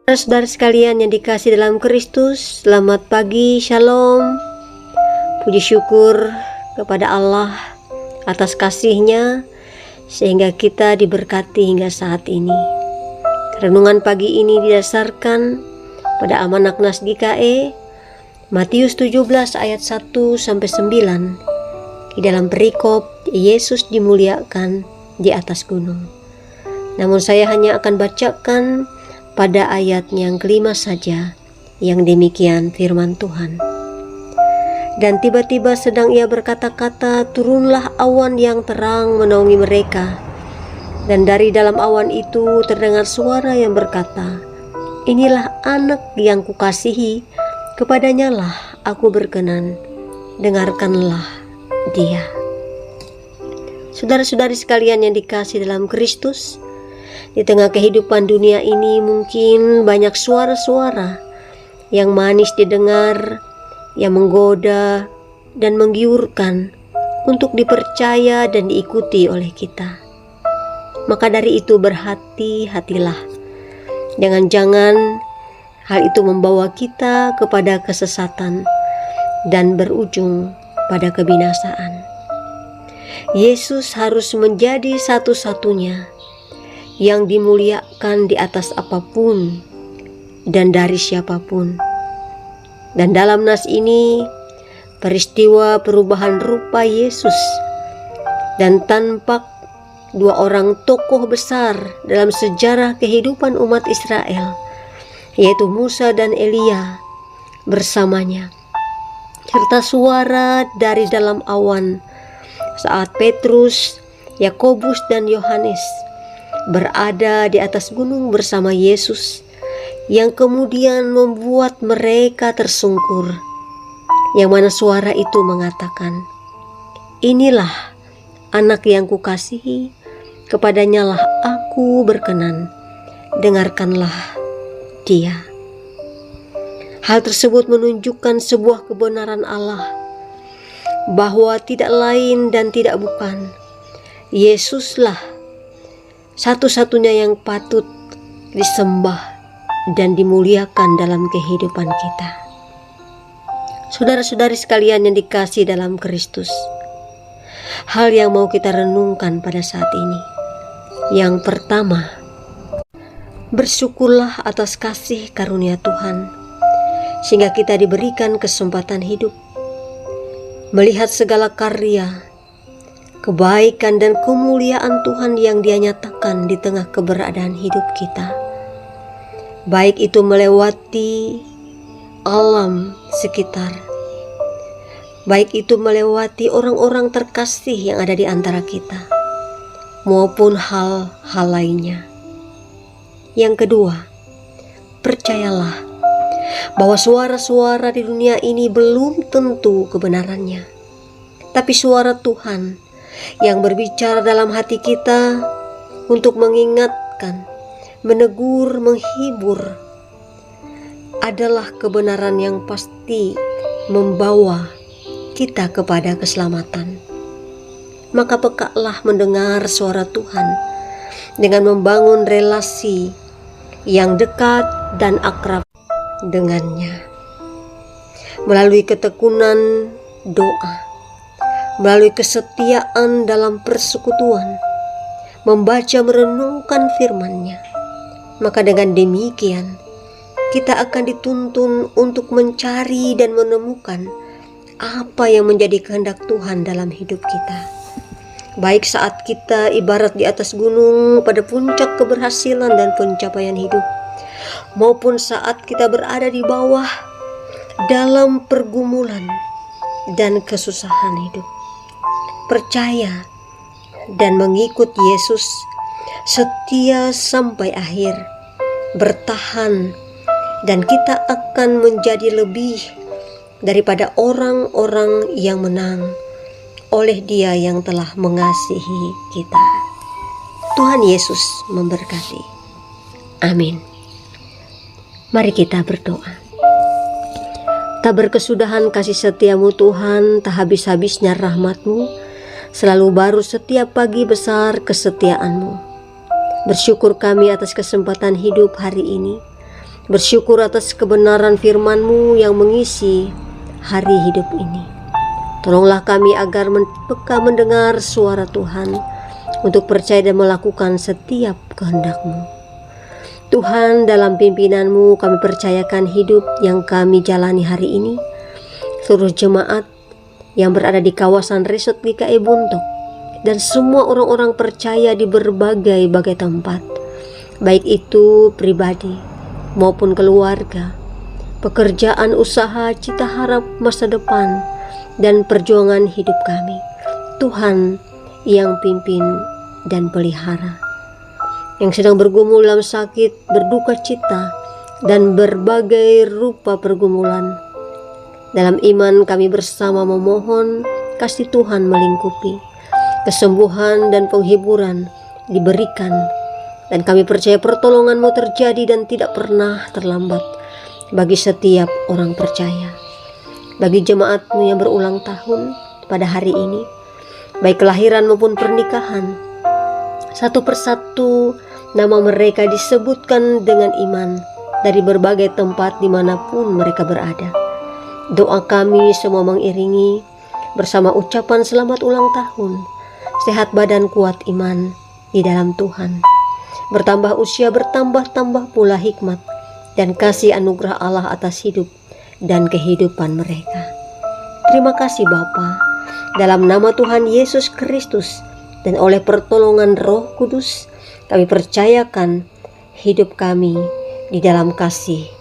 Saudara sekalian yang dikasih dalam Kristus, selamat pagi, shalom. Puji syukur kepada Allah atas kasih-Nya sehingga kita diberkati hingga saat ini. Renungan pagi ini didasarkan pada Amanat Nas GKE Matius 17 ayat 1 sampai 9. Di dalam perikop Yesus dimuliakan di atas gunung. Namun saya hanya akan bacakan pada ayat yang kelima saja, yang demikian firman Tuhan. Dan tiba-tiba sedang ia berkata-kata, turunlah awan yang terang menaungi mereka. Dan dari dalam awan itu terdengar suara yang berkata, inilah anak yang kukasihi, kepadanya lah aku berkenan, dengarkanlah dia. Saudara-saudari sekalian yang dikasih dalam Kristus, di tengah kehidupan dunia ini mungkin banyak suara-suara yang manis didengar, yang menggoda dan menggiurkan untuk dipercaya dan diikuti oleh kita. Maka dari itu berhati-hatilah. Jangan-jangan hal itu membawa kita kepada kesesatan dan berujung pada kebinasaan. Yesus harus menjadi satu-satunya yang dimuliakan di atas apapun dan dari siapapun. Dan dalam nas ini, peristiwa perubahan rupa Yesus dan tampak dua orang tokoh besar dalam sejarah kehidupan umat Israel, yaitu Musa dan Elia bersamanya, serta suara dari dalam awan saat Petrus, Yakobus dan Yohanes berada di atas gunung bersama Yesus, yang kemudian membuat mereka tersungkur, yang mana suara itu mengatakan, inilah anak yang kukasihi, kepadanya lah aku berkenan, dengarkanlah dia. Hal tersebut menunjukkan sebuah kebenaran Allah, bahwa tidak lain dan tidak bukan, Yesuslah satu-satunya yang patut disembah dan dimuliakan dalam kehidupan kita. Saudara-saudari sekalian yang dikasih dalam Kristus, hal yang mau kita renungkan pada saat ini. Yang pertama, bersyukurlah atas kasih karunia Tuhan, sehingga kita diberikan kesempatan hidup, melihat segala karya, kebaikan dan kemuliaan Tuhan yang Dia nyatakan di tengah keberadaan hidup kita. Baik itu melewati alam sekitar, baik itu melewati orang-orang terkasih yang ada di antara kita, maupun hal-hal lainnya. Yang kedua, percayalah bahwa suara-suara di dunia ini belum tentu kebenarannya, tapi suara Tuhan yang berbicara dalam hati kita untuk mengingatkan, menegur, menghibur adalah kebenaran yang pasti membawa kita kepada keselamatan. Maka pekalah mendengar suara Tuhan dengan membangun relasi yang dekat dan akrab dengannya melalui ketekunan doa, melalui kesetiaan dalam persekutuan, membaca merenungkan firman-Nya. Maka dengan demikian kita akan dituntun untuk mencari dan menemukan apa yang menjadi kehendak Tuhan dalam hidup kita. Baik saat kita ibarat di atas gunung pada puncak keberhasilan dan pencapaian hidup, maupun saat kita berada di bawah dalam pergumulan dan kesusahan hidup. Percaya dan mengikut Yesus, setia sampai akhir, bertahan, dan kita akan menjadi lebih daripada orang-orang yang menang oleh Dia yang telah mengasihi kita. Tuhan Yesus memberkati. Amin. Mari kita berdoa. Tak berkesudahan kasih setiamu Tuhan, tak habis-habisnya rahmat-Mu, selalu baru setiap pagi besar kesetiaan-Mu. Bersyukur kami atas kesempatan hidup hari ini. Bersyukur atas kebenaran firman-Mu yang mengisi hari hidup ini. Tolonglah kami agar peka mendengar suara Tuhan, untuk percaya dan melakukan setiap kehendak-Mu. Tuhan, dalam pimpinan-Mu kami percayakan hidup yang kami jalani hari ini. Seluruh jemaat yang berada di kawasan Resort GKI Buntok, dan semua orang-orang percaya di berbagai tempat, baik itu pribadi maupun keluarga, pekerjaan, usaha, cita harap masa depan, dan perjuangan hidup kami. Tuhan yang pimpin dan pelihara. Yang sedang bergumul dalam sakit, berduka cita, dan berbagai rupa pergumulan. Dalam iman kami bersama memohon kasih Tuhan melingkupi, kesembuhan dan penghiburan diberikan, dan kami percaya pertolongan-Mu terjadi dan tidak pernah terlambat bagi setiap orang percaya. Bagi jemaat-Mu yang berulang tahun pada hari ini, baik kelahiran maupun pernikahan, satu persatu nama mereka disebutkan dengan iman dari berbagai tempat dimanapun mereka berada. Doa kami semua mengiringi bersama ucapan selamat ulang tahun, sehat badan, kuat iman di dalam Tuhan, bertambah usia, bertambah pula hikmat dan kasih anugerah Allah atas hidup dan kehidupan mereka. Terima kasih Bapa, dalam nama Tuhan Yesus Kristus dan oleh pertolongan Roh Kudus, kami percayakan hidup kami di dalam kasih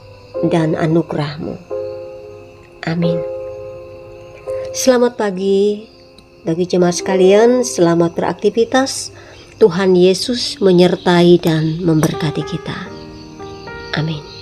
dan anugerah-Mu. Amin. Selamat pagi bagi jemaat sekalian, selamat beraktivitas. Tuhan Yesus menyertai dan memberkati kita. Amin.